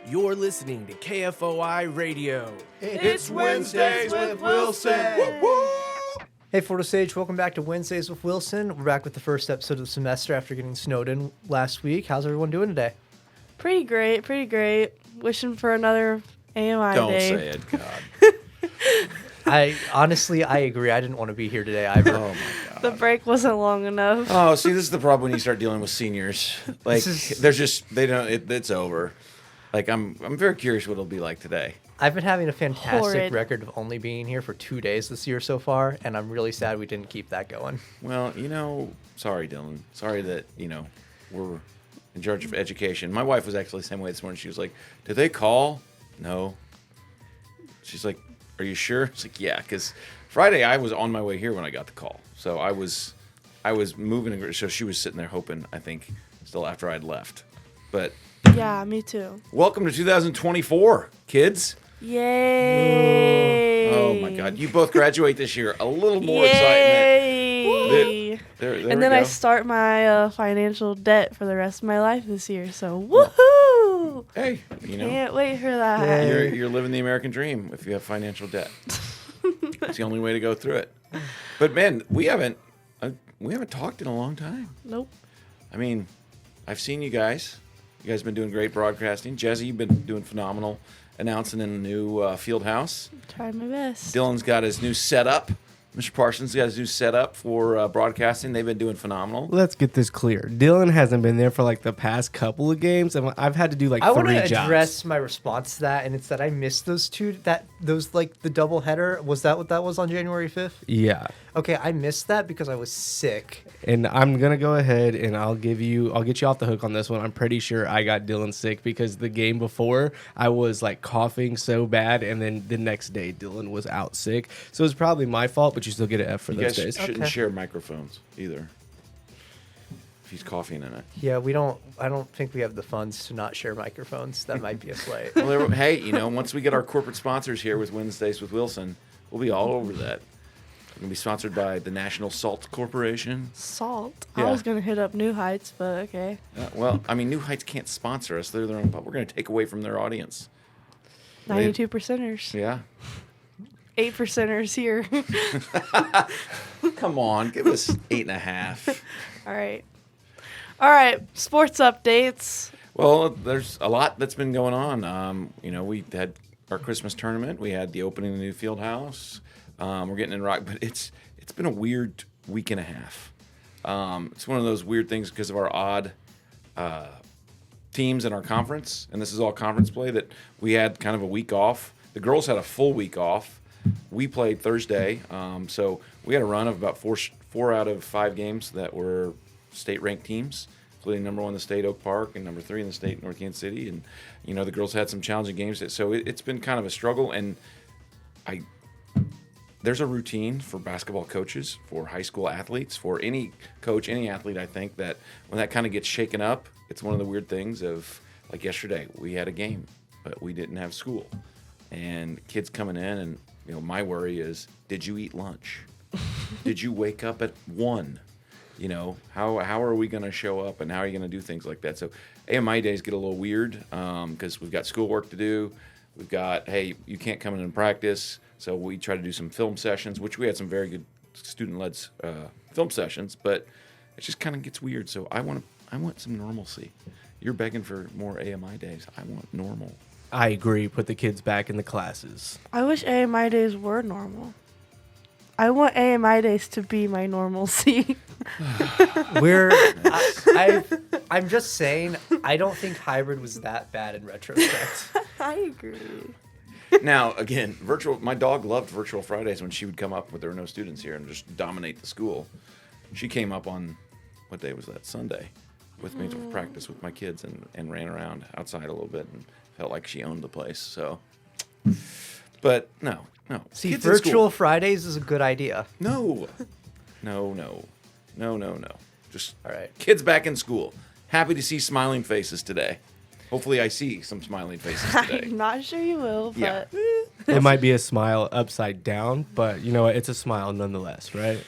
You're listening to KFOI Radio. It's Wednesdays with Wilson. Hey, Florida Sage, welcome back to Wednesdays with Wilson. We're back with the first episode of the semester after getting snowed in last week. How's everyone doing today? Pretty great. Wishing for another AMI Don't day. say it, God. I agree. I didn't want to be here today either. Oh, my God. The break wasn't long enough. Oh, see, this is the problem when you start dealing with seniors. Like, it's over. Like, I'm very curious what it'll be like today. I've been having a fantastic Horrid. record of only being here for 2 days this year so far, and I'm really sad we didn't keep that going. Well, sorry, Dylan. Sorry that, we're in charge of education. My wife was actually the same way this morning. She was like, did they call? No. She's like, are you sure? It's like, yeah, because Friday I was on my way here when I got the call. So I was moving, so she was sitting there hoping, I think, still after I'd left. But Yeah, me too. welcome to 2024, kids. Yay! Oh my God, you both graduate this year. A little more excitement. Yay! There And then we I go. start my financial debt for the rest of my life this year. So woohoo! Hey, Can't wait for that. you're living the American dream if you have financial debt. It's the only way to go through it. But man, we haven't talked in a long time. Nope. I mean, I've seen you guys. You guys have been doing great broadcasting. Jesse, you've been doing phenomenal, announcing in the new field house. Trying my best. Dylan's got his new setup. Mr. Parsons got his new setup for broadcasting. They've been doing phenomenal. Let's get this clear. Dylan hasn't been there for like the past couple of games, and I've had to do like I want 3 to jobs. address my response to that, and it's that I missed those the double header. Was that what that was on January 5th? Yeah, Okay, I missed that because I was sick. and I'm gonna go ahead and I'll get you off the hook on this one. I'm pretty sure I got Dylan sick because the game before I was like coughing so bad, and then the next day Dylan was out sick. So it's probably my fault, but you still get an F for You those guys days. shouldn't Okay. share microphones either. If he's coughing in it. Yeah, I don't think we have the funds to not share microphones. That might be a slight. Well, hey, once we get our corporate sponsors here with Wednesdays with Wilson, we'll be all over that. We're going to be sponsored by the National Salt Corporation. Salt. Yeah. I was gonna hit up New Heights, but okay. Well, I mean, New Heights can't sponsor us. They're their own, but we're going to take away from their audience. 92 percenters. Yeah. 8 percenters here. Come on, give us 8.5. All right. Sports updates. Well, there's a lot that's been going on. We had our Christmas tournament. We had the opening of the new field house. We're getting in rock, but it's been a weird week and a half. It's one of those weird things because of our odd teams in our conference, and this is all conference play, that we had kind of a week off. The girls had a full week off. We played Thursday, so we had a run of about four out of 5 games that were state-ranked teams, including number 1 in the state, Oak Park, and number 3 in the state, North Kansas City. And the girls had some challenging games, so it's been kind of a struggle. And there's a routine for basketball coaches, for high school athletes, for any coach, any athlete. I think that when that kind of gets shaken up, it's one of the weird things of, like yesterday, we had a game, but we didn't have school, and kids coming in, and my worry is, did you eat lunch? Did you wake up at 1? How are we going to show up, and how are you going to do things like that? So AMI days get a little weird because we've got schoolwork to do. We've got, hey, you can't come in and practice. So we try to do some film sessions, which we had some very good student-led film sessions, but it just kind of gets weird. So I want some normalcy. You're begging for more AMI days. I want normal. I agree. Put the kids back in the classes. I wish AMI days were normal. I want AMI days to be my normalcy. I'm just saying, I don't think hybrid was that bad in retrospect. I agree. Now, again, my dog loved virtual Fridays when she would come up when there were no students here and just dominate the school. She came up on, what day was that? Sunday, with me to practice with my kids and ran around outside a little bit and felt like she owned the place. So, but no. See, Kids in school. virtual Fridays is a good idea. No. Just All right. kids back in school. Happy to see smiling faces today. Hopefully I see some smiling faces today. I'm not sure you will, Yeah. but It might be a smile upside down, but you know what? It's a smile nonetheless, right?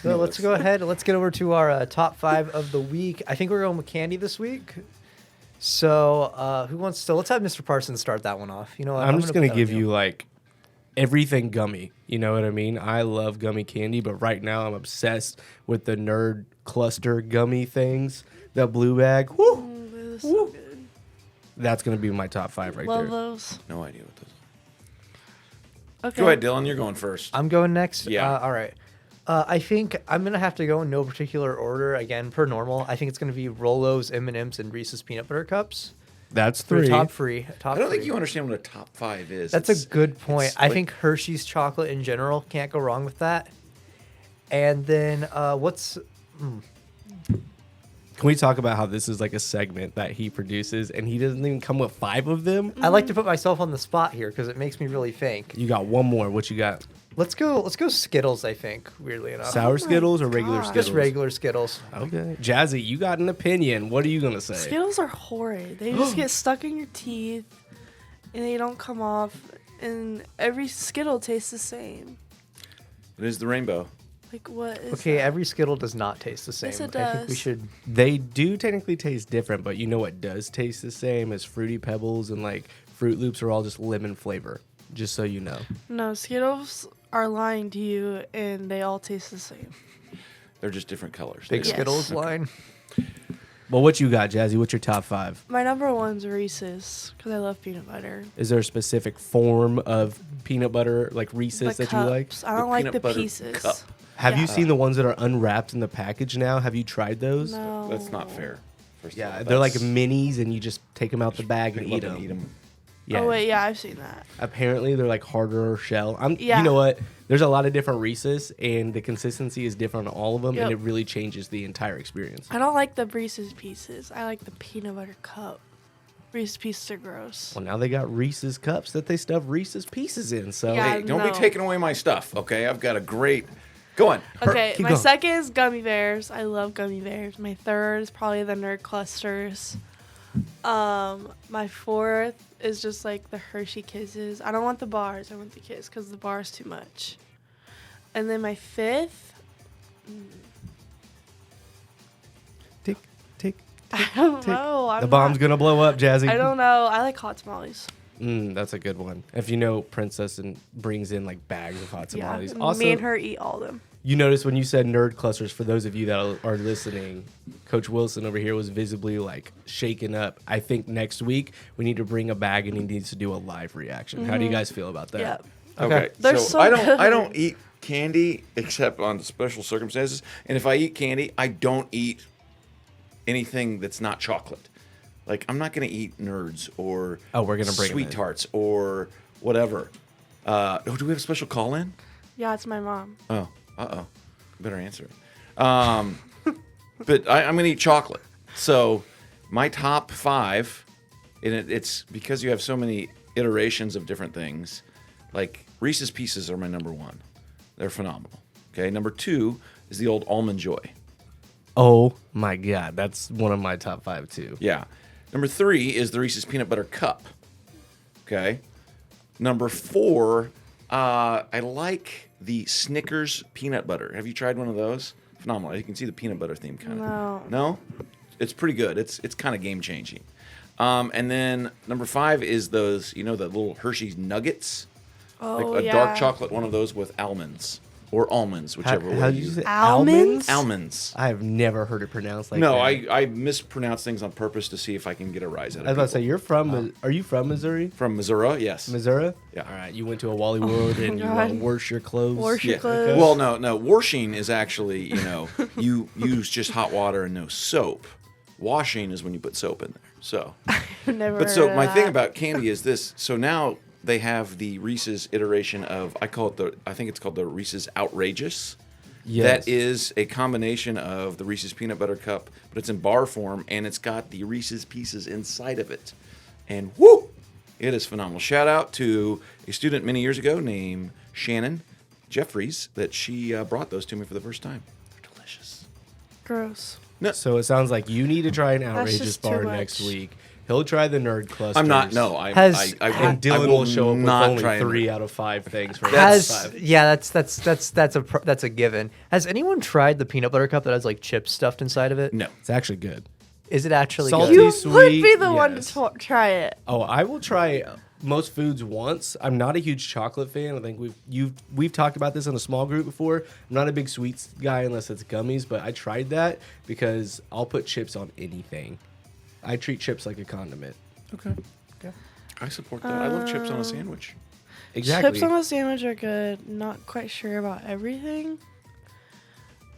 So let's go ahead. Let's get over to our top 5 of the week. I think we're going with Candy this week. So who wants to? Let's have Mr. Parsons start that one off. You know what? I'm just gonna gonna put that give on you like everything gummy. You know what I mean? I love gummy candy, but right now I'm obsessed with the Nerd Cluster gummy things. The blue bag. Woo! They're so good. That's gonna be my top 5 right Love there. those. No idea what those are. Okay. Go ahead, Dylan. You're going first. I'm going next. Yeah. All right. I think I'm gonna have to go in no particular order again per normal. I think it's gonna be Rolos, M&Ms, and Reese's peanut butter cups. That's For 3. top three. Top I don't think three. you understand what a top 5 is. That's It's- a good point. it's I like- think Hershey's chocolate in general can't go wrong with that. And then what's Can we talk about how this is like a segment that he produces and he doesn't even come with 5 of them? I like to put myself on the spot here because it makes me really think. You got one more. What you got? Let's go Skittles, I think, weirdly enough. Sour Skittles or regular God. Skittles? Just regular Skittles. Okay. Jazzy, you got an opinion. What are you going to say? Skittles are horrid. They just get stuck in your teeth, and they don't come off. And every Skittle tastes the same. It is the rainbow. Like what is Okay, that? every Skittle does not taste the same. Yes, it I think we does. should. They do technically taste different, but you know what does taste the same as Fruity Pebbles and like Fruit Loops are all just lemon flavor. Just so you know. No, Skittles are lying to you, and they all taste the same. They're just different colors. Big They- Yes. Skittles line. Well, what you got, Jazzy? What's your top 5? My number one's Reese's because I love peanut butter. Is there a specific form of peanut butter, like Reese's, The that you like? cups. I don't The like peanut the butter pieces. cup. Have you Yeah. seen the ones that are unwrapped in the package now? Have you tried those? No. That's not fair. First of Yeah, all, they're like that's- minis, and you just take them out the bag and pick 'em eat up them. and eat 'em. Yeah. Oh wait, yeah, I've seen that. Apparently, they're like harder shell. Yeah. You know what? There's a lot of different Reese's, and the consistency is different on all of them, and Yep. it really changes the entire experience. I don't like the Reese's pieces. I like the peanut butter cup. Reese's pieces are gross. Well, now they got Reese's cups that they stuff Reese's pieces in. So Yeah. Hey, don't be No. taking away my stuff, okay? I've got a great. Go on. Okay, keep my going. second is gummy bears. I love gummy bears. My third is probably the Nerd Clusters. My fourth is just like the Hershey Kisses. I don't want the bars. I want the kiss because the bar's too much. And then my fifth, tick, tick. I don't Tick. know. The bomb's gonna blow up, Jazzy. I don't know. I like hot tamales. That's a good one. If you know, Princess and brings in like bags of hot tamales. Yeah, Also, me and her eat all of them. you notice when you said nerd clusters, for those of you that are listening, Coach Wilson over here was visibly like shaken up. I think next week we need to bring a bag and he needs to do a live reaction. How do you guys feel about that? Yeah. Okay. They're so so I good. don't eat candy except on special circumstances. And if I eat candy, I don't eat anything that's not chocolate. Like I'm not gonna eat Nerds or Oh, we're gonna bring 'em Sweet in. Tarts or whatever. Do we have a special call in? Yeah, it's my mom. Oh, better answer it. But I'm gonna eat chocolate. So my top 5, and it's because you have so many iterations of different things. Like Reese's Pieces are my number 1. They're phenomenal. Okay, number 2 is the old Almond Joy. Oh my God, that's one of my top 5 too. Yeah. Number 3 is the Reese's Peanut Butter Cup. Okay. Number 4, I like the Snickers peanut butter. Have you tried one of those? Phenomenal. You can see the peanut butter theme kind of. No. No? It's pretty good. It's kind of game changing. And then number 5 is those, the little Hershey's Nuggets. Oh, Like a yeah. dark chocolate one of those with almonds. Or almonds, whichever How way did you say Almonds? Almonds. I have never heard it pronounced like No, that. I mispronounce things on purpose to see if I can get a rise out of I was about to say, people. you're from, are you from Missouri? From Missouri, yes. Missouri? Yeah. All right, you went to a Wally World and you God. wash your clothes. Wash your Yeah. clothes. Well, no. Washing is actually, you use just hot water and no soap. Washing is when you put soap in there. So, I've never but so heard my of thing that. about candy is this. So now they have the Reese's iteration of I think it's called the Reese's Outrageous. Yes. That is a combination of the Reese's Peanut Butter Cup, but it's in bar form and it's got the Reese's Pieces inside of it. And whoo, it is phenomenal. Shout out to a student many years ago named Shannon Jeffries that she brought those to me for the first time. They're delicious. Gross. So it sounds like you need to try an That's outrageous just too bar much. next week. He'll try the nerd clusters. I'm not. No, I. Has- I And will- I Dylan will show up with not only try and- 3 out of 5 things for Has his 5. yeah, that's a given. Has anyone tried the peanut butter cup that has like chips stuffed inside of it? No. It's actually good. Is it actually Salty. good? You sweet, would be the one yes. to try it. Oh, I will try most foods once. I'm not a huge chocolate fan. I think we've talked about this in a small group before. I'm not a big sweets guy unless it's gummies, but I tried that because I'll put chips on anything. I treat chips like a condiment. Okay. I support that. I love chips on a sandwich. Exactly. Chips on a sandwich are good. Not quite sure about everything,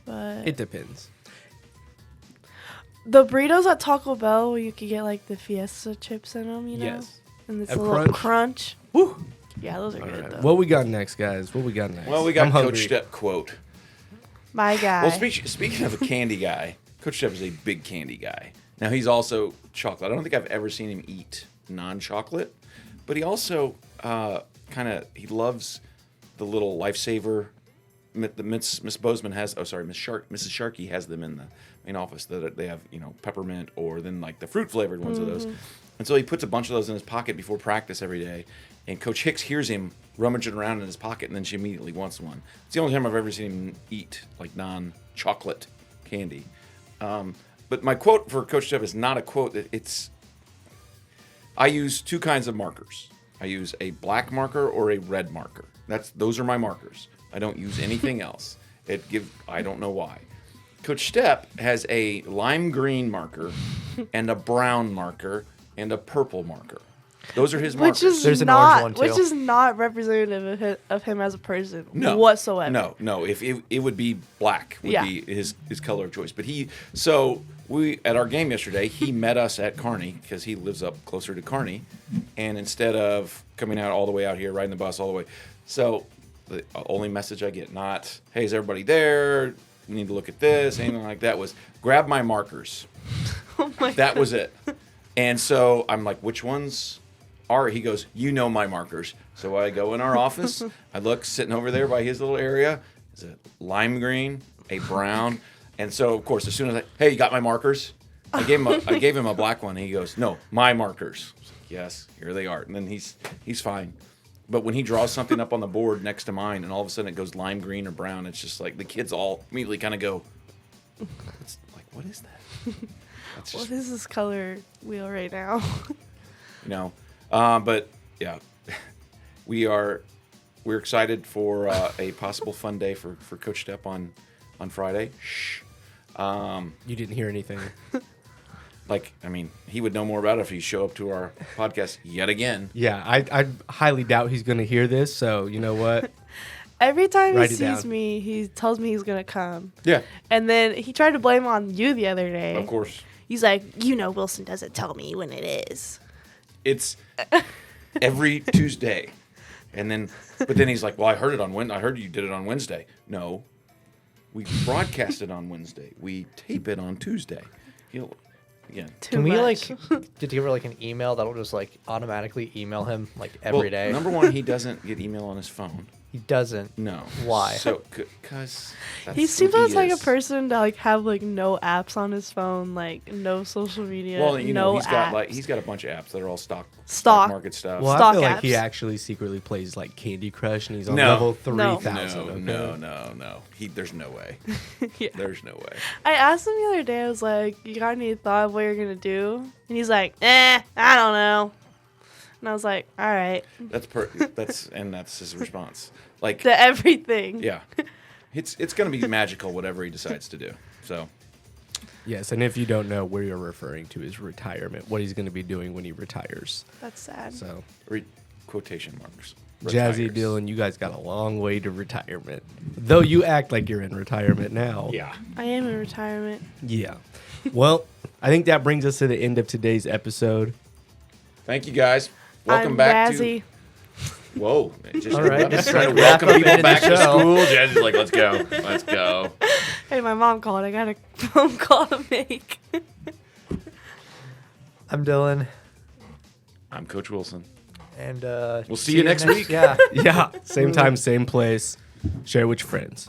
but It depends. the burritos at Taco Bell, where you could get like the Fiesta chips in them, you know, Yes. and it's A a little crunch. crunch. Woo. Yeah, those are good though. What we got next, guys? What we got next? Well, we got I'm Coach hungry. Stepp quote. My guy. Well, speaking of a candy guy, Coach Stepp is a big candy guy. Now, he's also chocolate. I don't think I've ever seen him eat non-chocolate, but he also he loves the little Lifesaver. Miss Bozeman has. Oh, sorry, Mrs. Sharkey has them in the main office. That they have, peppermint or then like the fruit flavored ones of those. And so he puts a bunch of those in his pocket before practice every day. And Coach Hicks hears him rummaging around in his pocket, and then she immediately wants one. It's the only time I've ever seen him eat like non-chocolate candy. But my quote for Coach Stepp is not a quote. I use two kinds of markers. I use a black marker or a red marker. Those are my markers. I don't use anything else. I don't know why. Coach Stepp has a lime green marker and a brown marker and a purple marker. Those are his markers. There's an orange one, too. Which is not representative of him as a person No, whatsoever. No. If it would be black would Yeah. be his color of choice. But we at our game yesterday, he met us at Kearney because he lives up closer to Kearney, and instead of coming out all the way out here, riding the bus all the way, so the only message I get, not hey, is everybody there? We need to look at this, anything like that, was grab my markers. That was it. And so I'm like, which ones are? He goes, my markers. So I go in our office. I look, sitting over there by his little area. Is a lime green, a brown. And so, of course, as soon as hey, you got my markers? I gave him a black one. And he goes, no, my markers. I was like, yes, here they are. And then he's fine. But when he draws something up on the board next to mine, and all of a sudden it goes lime green or brown, it's just like the kids all immediately kind of go, it's like, what is that? That's just, What is this color wheel right now? But yeah, we're excited for a possible fun day for Coach Stepp on Friday. Shh. You didn't hear anything. He would know more about it if he show up to our podcast yet again. Yeah, I highly doubt he's going to hear this. So you know what? Every time Write he it sees down. me, he tells me he's gonna come. Yeah, And then he tried to blame on you the other day. of course. He's like, Wilson doesn't tell me when it is. It's every Tuesday, but then he's like, "Well, I heard it on Wednesday. I heard you did it on Wednesday." No, we broadcast it on Wednesday. We tape it on Tuesday. Yeah. Too Can we much. did you ever like an email that'll just like automatically email him like every day? Number one, he doesn't get email on his phone. He doesn't. No. Why? So, because He seems like a person to like have like no apps on his phone, like no social media, Well, no apps. he's got a bunch of apps that are all stock Stock. market stuff. Well, Stock I feel like he apps. actually secretly plays like Candy Crush, and he's on No. level No. 3,000. No. There's no way. Yeah. There's no way. I asked him the other day, I was like, you got any thought of what you're gonna do? And he's like, I don't know. And I was like, all right. That's his response. Like, To everything. yeah, it's going to be magical whatever he decides to do. So Yes, and if you don't know, where you're referring to is retirement. What he's going to be doing when he retires. That's sad. So, quotation marks. Jazzy, Retires. Dylan, you guys got a long way to retirement. Though you act like you're in retirement now. Yeah. I am in retirement. Yeah. Well, I think that brings us to the end of today's episode. Thank you guys. Welcome I'm back Razzie. to. Whoa! Just, All right, I'm just trying to wrap welcome up people into the back to show. school. Jazzy's like, let's go, let's go. Hey, my mom called. I got a phone call to make. I'm Dylan, I'm Coach Wilson. and We'll see you next week. Yeah. Yeah. Same time, same place. Share with your friends.